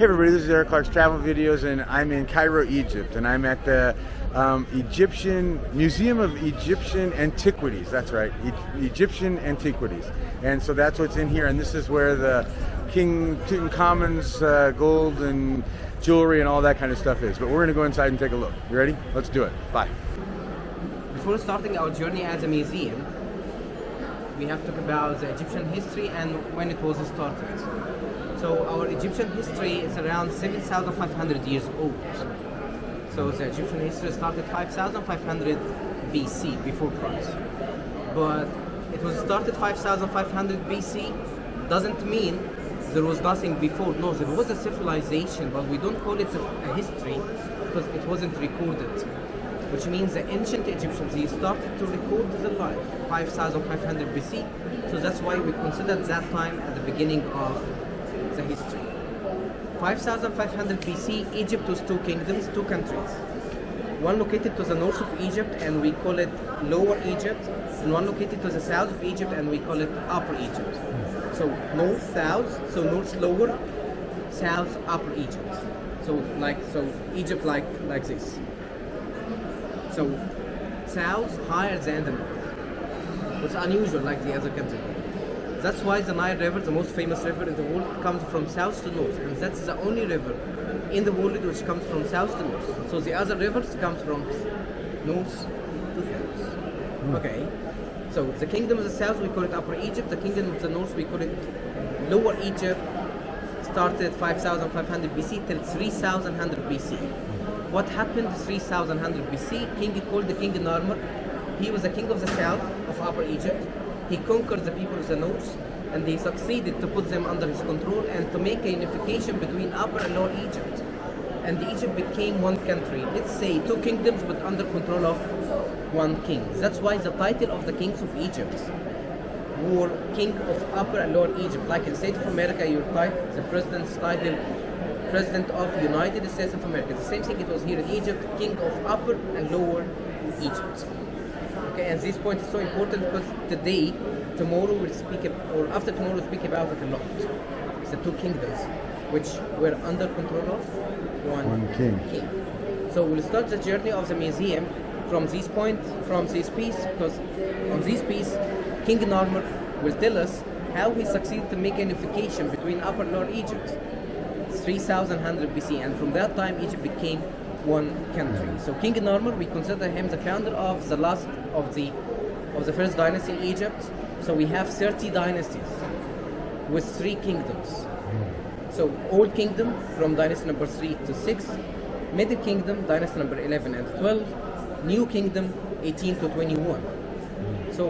Hey everybody, this is Eric Clark's Travel Videos, and I'm in Cairo, Egypt, and I'm at the Egyptian Museum of Egyptian Antiquities. That's right, Egyptian Antiquities. And so that's what's in here, and this is where the King Tutankhamun's gold and jewelry and all that kind of stuff is. But we're gonna go inside and take a look. You ready? Let's do it. Bye. Before starting our journey as a museum, we have to talk about the Egyptian history and when it was started. So our Egyptian history is around 7,500 years old. So the Egyptian history started 5,500 BC, before Christ. But it was started 5,500 BC doesn't mean there was nothing before. No, there was a civilization, but we don't call it a history because it wasn't recorded. Which means the ancient Egyptians, they started to record the life 5,500 BC. So that's why we considered that time at the beginning of the history. 5,500 BC, Egypt was two kingdoms, two countries. One located to the north of Egypt and we call it Lower Egypt, and one located to the south of Egypt and we call it Upper Egypt. So north, south, so north lower, south upper Egypt. So Egypt like this. So south higher than the north. It's unusual like the other countries. That's why the Nile River, the most famous river in the world, comes from south to north, and that's the only river in the world which comes from south to north. So the other rivers come from north to south. Okay. So the kingdom of the south we call it Upper Egypt. The kingdom of the north we call it Lower Egypt. Started 5,500 BC till 3,100 BC. What happened 3,100 BC? King called the King Narmer. He was the king of the south of Upper Egypt. He conquered the people of the north, and he succeeded to put them under his control and to make a unification between Upper and Lower Egypt. And Egypt became one country. Let's say two kingdoms, but under control of one king. That's why the title of the kings of Egypt were King of Upper and Lower Egypt. Like in the States of America, your title, the president's title, President of the United States of America. The same thing it was here in Egypt, King of Upper and Lower Egypt. Okay, and this point is so important because today, tomorrow we'll speak, or after tomorrow we'll speak about it a lot. It's the two kingdoms, which were under control of one king. So we'll start the journey of the museum from this point, from this piece, because on this piece, King Narmer will tell us how he succeeded to make a unification between Upper and Lower Egypt. 3,100 BC, and from that time Egypt became one country. So King Narmer, we consider him the founder of the last of the first dynasty in Egypt. So we have 30 dynasties with 3 kingdoms. So Old Kingdom from dynasty number 3 to 6, Middle Kingdom dynasty number 11 and 12, New Kingdom 18 to 21. So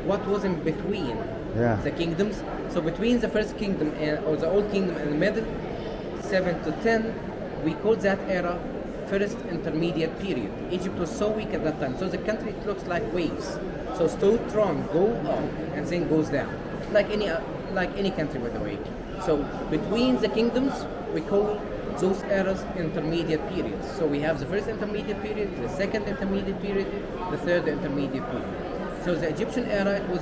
what was in between the kingdoms? So between the first kingdom or the Old Kingdom and the Middle, 7 to 10, we call that era First Intermediate Period. Egypt was so weak at that time, so the country looks like waves. So strong, go up and then goes down, like any country, by the way. So between the kingdoms, we call those eras intermediate periods. So we have the first intermediate period, the second intermediate period, the third intermediate period. So the Egyptian era, it was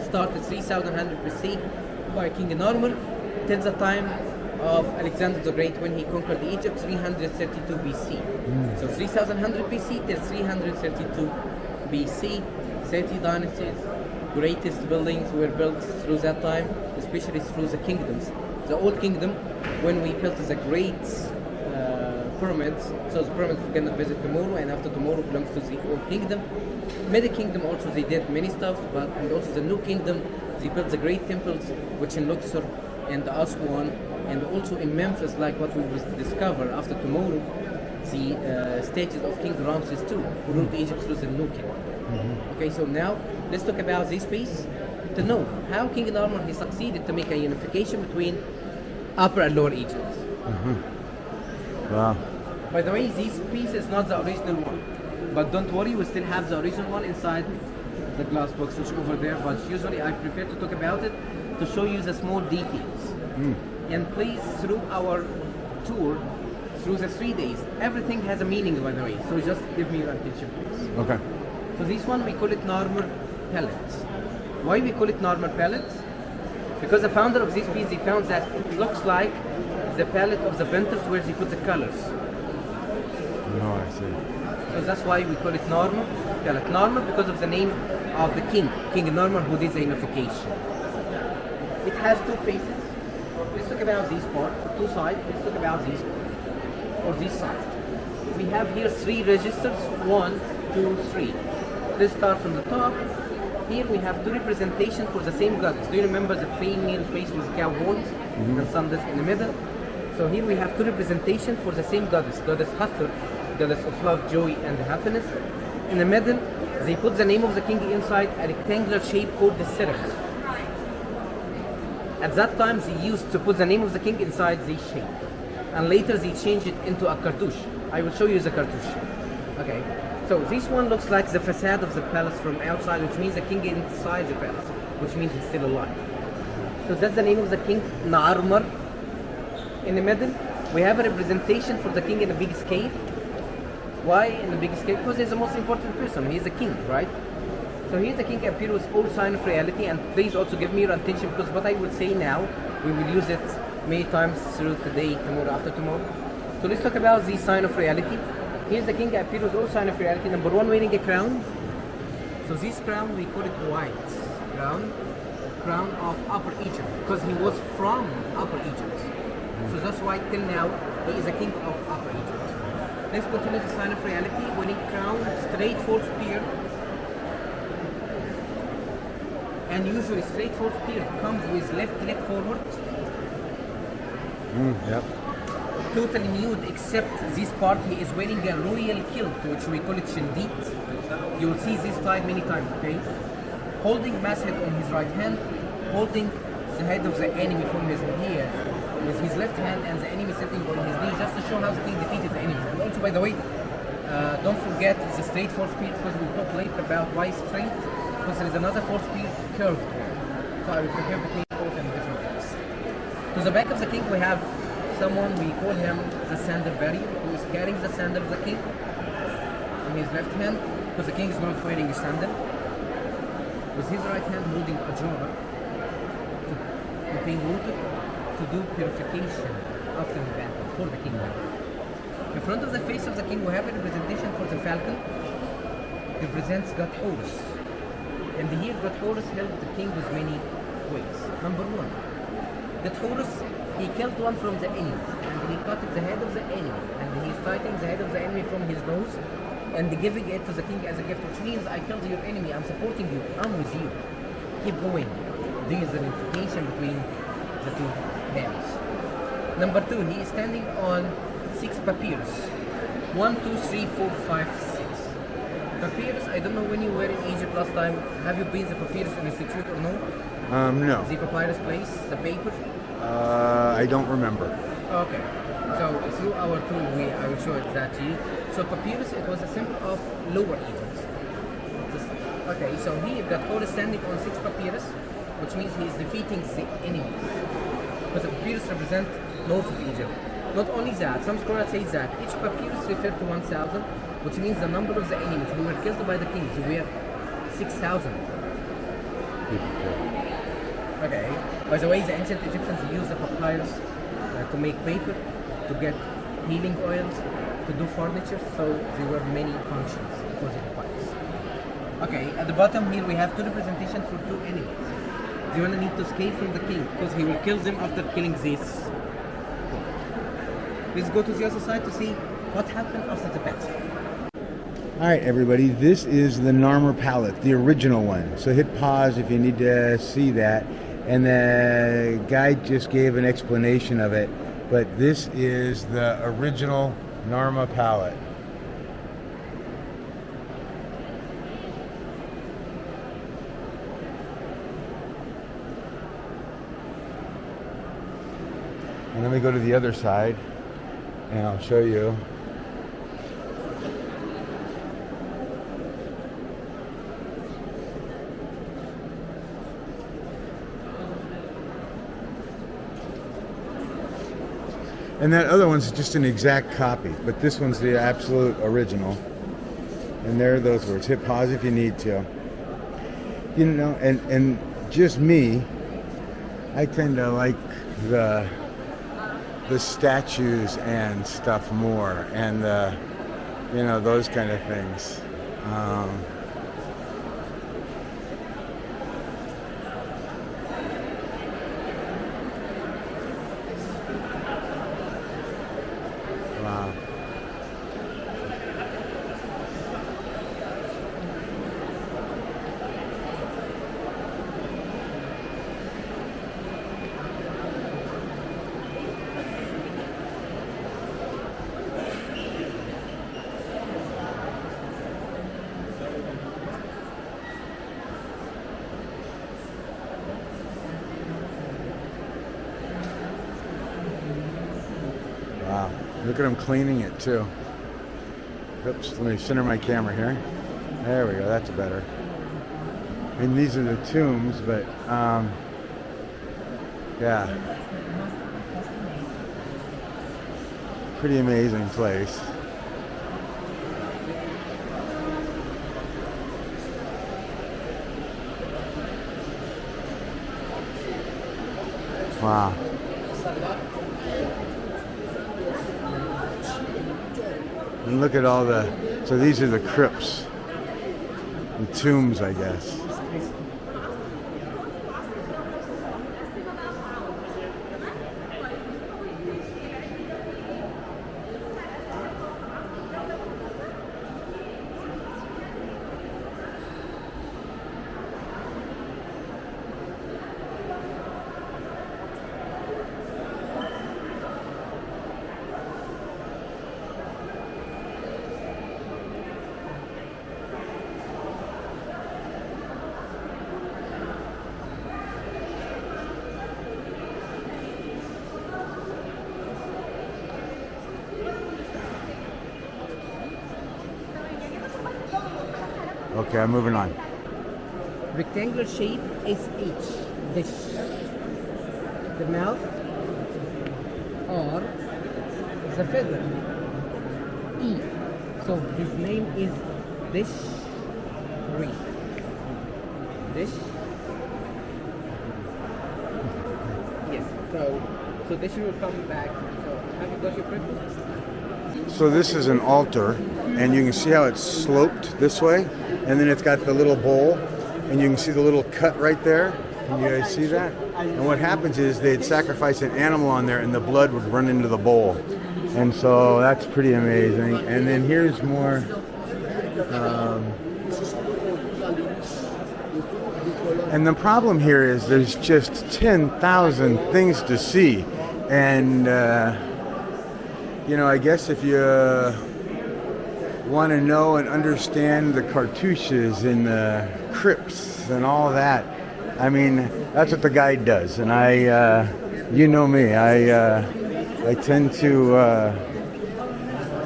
started 3,100 BC by King Narmer till the time of Alexander the Great when he conquered Egypt, 332 BC. So 3,100 BC till 332 BC, 30 dynasties, greatest buildings were built through that time, especially through the kingdoms. The Old Kingdom, when we built the great pyramids, so the pyramids we're gonna visit tomorrow, and after tomorrow belongs to the Old Kingdom. Middle Kingdom also, they did many stuff, and also the New Kingdom, they built the great temples, which in Luxor and Aswan, and also in Memphis, like what we will discover after tomorrow, the statues of King Ramses II, who ruled Egypt through the New Kingdom. Okay, so now let's talk about this piece to know how King Narmer he succeeded to make a unification between Upper and Lower Egypt. Wow. By the way, this piece is not the original one, but don't worry, we still have the original one inside the glass box which is over there, but usually I prefer to talk about it to show you the small details. And please, through our tour, through the 3 days, everything has a meaning, by the way, so just give me your attention, please. Okay. So this one we call it Narmer pellets. Why we call it Narmer pellets? Because the founder of this piece, he found that it looks like the palette of the painters where they put the colors. No, I see. So that's why we call it normal. Palette normal because of the name of the king, King Normal, who did the unification. It has two faces. Let's talk about these parts, two sides. Let's talk about these or this side. We have here three registers, 1, 2, 3. Let's start from the top. Here we have two representations for the same goddess. Do you remember the female face with cow horns and sandals in the middle? So here we have two representations for the same goddess, Goddess Hathor, goddess of love, joy, and happiness. In the middle, they put the name of the king inside a rectangular shape called the Sirch. At that time, they used to put the name of the king inside this shape. And later they changed it into a cartouche. I will show you the cartouche. Okay. So this one looks like the facade of the palace from outside, which means the king inside the palace, which means he's still alive. So that's the name of the king, Na'armar. In the middle, we have a representation for the king in a big scale. Why in the big scale? Because he's the most important person. He's the king, right? So here the king appears with all sign of reality, and please also give me your attention because what I will say now, we will use it many times through today, tomorrow, after tomorrow. So let's talk about the sign of reality. Here's the king appears with all sign of reality. Number one, wearing a crown. So this crown, we call it white crown, crown of Upper Egypt, because he was from Upper Egypt. So that's why till now he is a king of Upper Egypt. Let's continue the sign of reality. Wearing crown, straight false spear. And usually straight false spear comes with left leg forward. Yep. Totally nude except this part. He is wearing a royal kilt, which we call it shindit. You will see this type many times, okay? Holding mass head on his right hand, holding the head of the enemy from his ear with his left hand, and the enemy sitting on his knee, just to show how the king defeated the enemy. And also, by the way, don't forget the straight false spear, because we'll talk later about why straight, because there is another false spear, curved one. So I will compare between both and different types. To the back of the king, we have someone, we call him the sandal bearer, who is carrying the sandal of the king in his left hand, because the king is not wearing a sandal. With his right hand holding a jar to contain water to do purification after the battle for the king. In front of the face of the king, we have a representation for the falcon. It represents God Horus. And here God Horus helped the king with many ways. Number one, God Horus, he killed one from the enemy, and he cut the head of the enemy, and he's cutting the head of the enemy from his nose, and giving it to the king as a gift, which means I killed your enemy, I'm supporting you, I'm with you. Keep going. There is an unification between the two hands. Number two, he is standing on 6 papyrus. 1, 2, 3, 4, 5, 6. Papyrus, I don't know when you were in Egypt last time. Have you been to the Papyrus Institute or no? No. The papyrus place, the paper? I don't remember. Okay. So through our tool, I will show that to you. So papyrus, it was a symbol of Lower Egypt. Okay, so here that Horus standing on 6 papyrus, which means he is defeating the enemy. Because the papyrus represent north of Egypt. Not only that, some scholars say that each papyrus referred to 1,000, which means the number of the enemies who were killed by the kings were 6,000. Okay. By the way, the ancient Egyptians used the papyrus to make paper, to get healing oils, to do furniture, so there were many functions for the papyrus. Okay, at the bottom here we have two representations for 2 enemies. They will need to escape from the king, because he will kill them after killing this. Let's go to the other side to see what happened after the battle. Alright everybody, this is the Narmer palette, the original one. So hit pause if you need to see that. And the guy just gave an explanation of it. But this is the original Narmer palette. And then we go to the other side and I'll show you. And that other one's just an exact copy, but this one's the absolute original. And there are those words. Hit pause if you need to. You know, and just me, I tend to like the the statues and stuff more, and the, you know, those kind of things. Wow. Wow, look at them cleaning it too. Oops, let me center my camera here. There we go, that's better. I mean, these are the tombs, but yeah. Pretty amazing place. Wow. And look at all the, so these are the crypts, the tombs, I guess. Okay, I'm moving on. Rectangular shape is H, dish. The mouth, or the feather, E. So his name is Dish-ri. Dish. Yes. So Dish-ri will come back. So have you got your breakfast? So this is an altar, and you can see how it's sloped this way, and then it's got the little bowl, and you can see the little cut right there. Can you guys see that? And what happens is they'd sacrifice an animal on there, and the blood would run into the bowl. And so that's pretty amazing. And then here's more. And the problem here is there's just 10,000 things to see, and you know, I guess if you want to know and understand the cartouches and the crypts and all that, I mean, that's what the guide does. And I, you know me, I tend to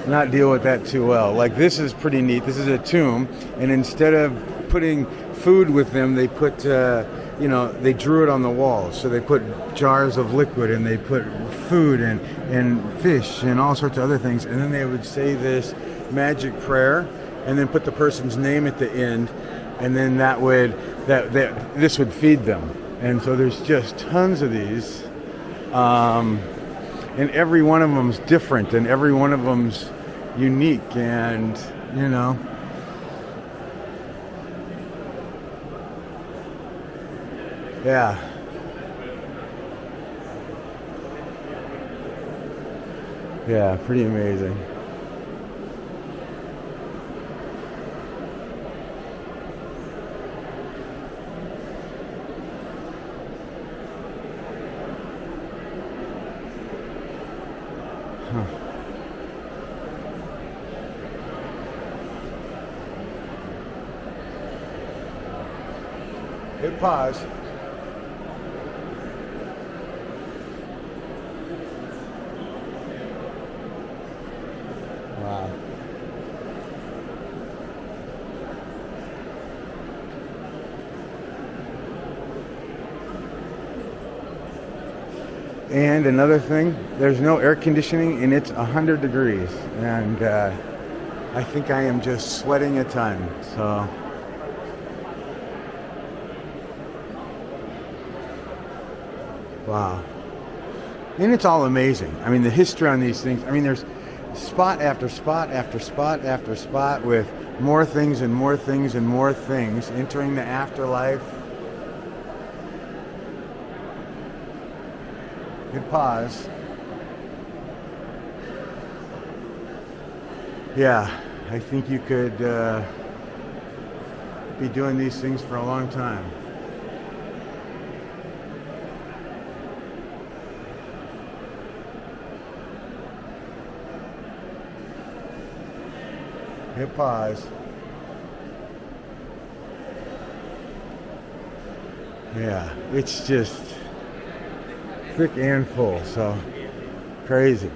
not deal with that too well. Like, this is pretty neat. This is a tomb, and instead of putting food with them, they put, you know, they drew it on the walls. So they put jars of liquid, and they put food and fish and all sorts of other things, and then they would say this magic prayer, and then put the person's name at the end, and then that would this would feed them. And so there's just tons of these, and every one of them's different, and every one of them's unique, and you know. Yeah. Yeah, pretty amazing. Huh. Hit pause. Wow. And another thing, there's no air conditioning, and it's 100 degrees, and I think I am just sweating a ton. So wow. And it's all amazing. I mean, the history on these things. I mean, there's spot after spot after spot after spot with more things and more things and more things entering the afterlife. Hit pause. Yeah, I think you could be doing these things for a long time. Hit pause. Yeah, it's just thick and full, so crazy.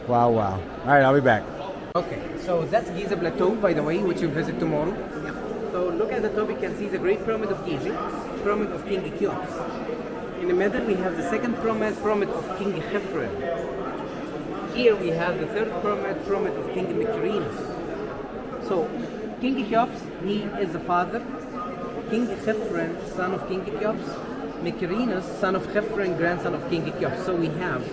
Wow, wow. All right, I'll be back. Okay, so that's Giza Plateau, by the way, which you'll visit tomorrow. Yep. So look at the top, you can see the Great Pyramid of Giza, Pyramid of King Cheops. In the middle, we have the second pyramid, Pyramid of King Khafre. Here we have the third pyramid, Pyramid of King Mykerinus. So, King Cheops, he is the father. King Khafre, son of King Cheops. Mykerinus, son of Khafre, grandson of King Cheops. So we have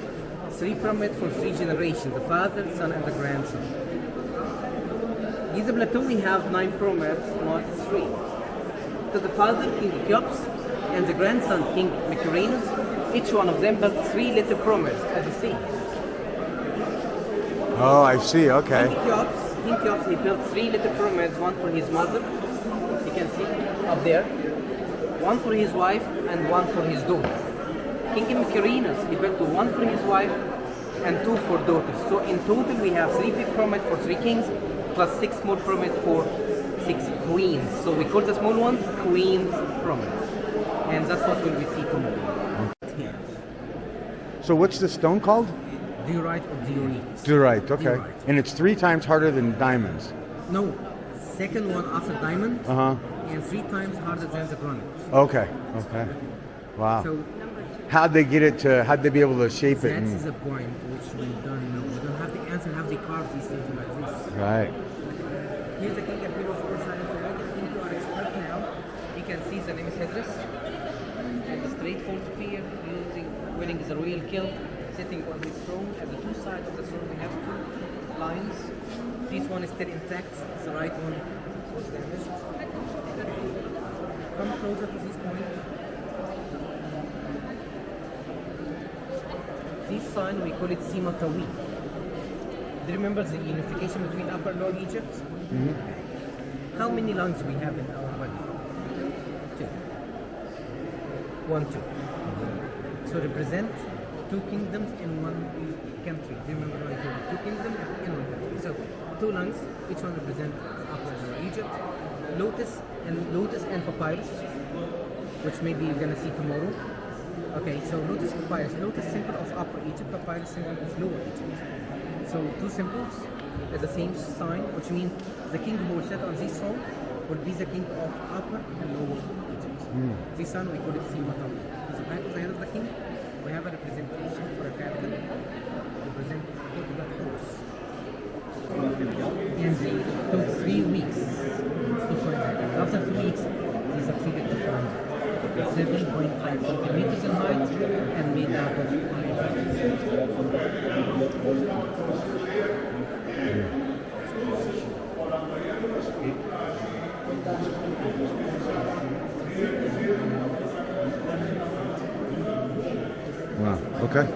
3 pyramids for 3 generations, the father, son, and the grandson. Giza Plateau, we have 9 pyramids, not 3. So the father, King Cheops, and the grandson, King Mykerinus, each one of them built 3 little pyramids, as you see. Oh, I see, okay. King Cheops, he built 3 little pyramids, one for his mother, you can see up there, one for his wife, and one for his daughter. King Mykerinus, he built 1 for his wife, and 2 for daughters. So in total, we have 3 big pyramids for 3 kings, plus 6 more pyramids for 6 queens. So we call the small ones Queen's Pyramids. And that's what we will see tomorrow. Here. So what's the stone called? Diorite or diorite. Diorite, okay. Diorite. And it's 3 times harder than diamonds. No, second one after diamond, and 3 times harder than the granite. Okay, okay. Wow. So how'd they get it to, how'd they be able to shape it? That is a point which we don't know. We don't have the answer how they carve these things like this. Right. Here's the king that people for side of the road. I think you are expert now. You can see the name is headdress. And the straight fold spear, wearing the royal kilt, sitting on his throne. At the 2 sides of the throne we have 2 lines. This one is still intact, the right one was damaged. Come closer to this point. This sign we call it Sima Tawi. Do you remember the unification between Upper and Lower Egypt? Mm-hmm. How many lungs we have in our body? 2. 1, 2. So represent 2 kingdoms in 1 country. Do you remember what I told you? 2 kingdoms in 1 country. So 2 lungs, each one represents Upper and Lower Egypt. Lotus and papyrus, which maybe you're gonna see tomorrow. Okay, so lotus papyrus. Lotus symbol of Upper Egypt, papyrus symbol of Lower Egypt. So 2 symbols at the same sign, which means the king who will sit on this throne will be the king of Upper and Lower Egypt. This sign we call it Sima Tawi. So back to the head of the king, we have a representation for a falcon, represent the horse. And they took 3 weeks to find that. After 3 weeks, they succeeded to find it. 7.5 centimeters in height and made out of iron. Wow, okay.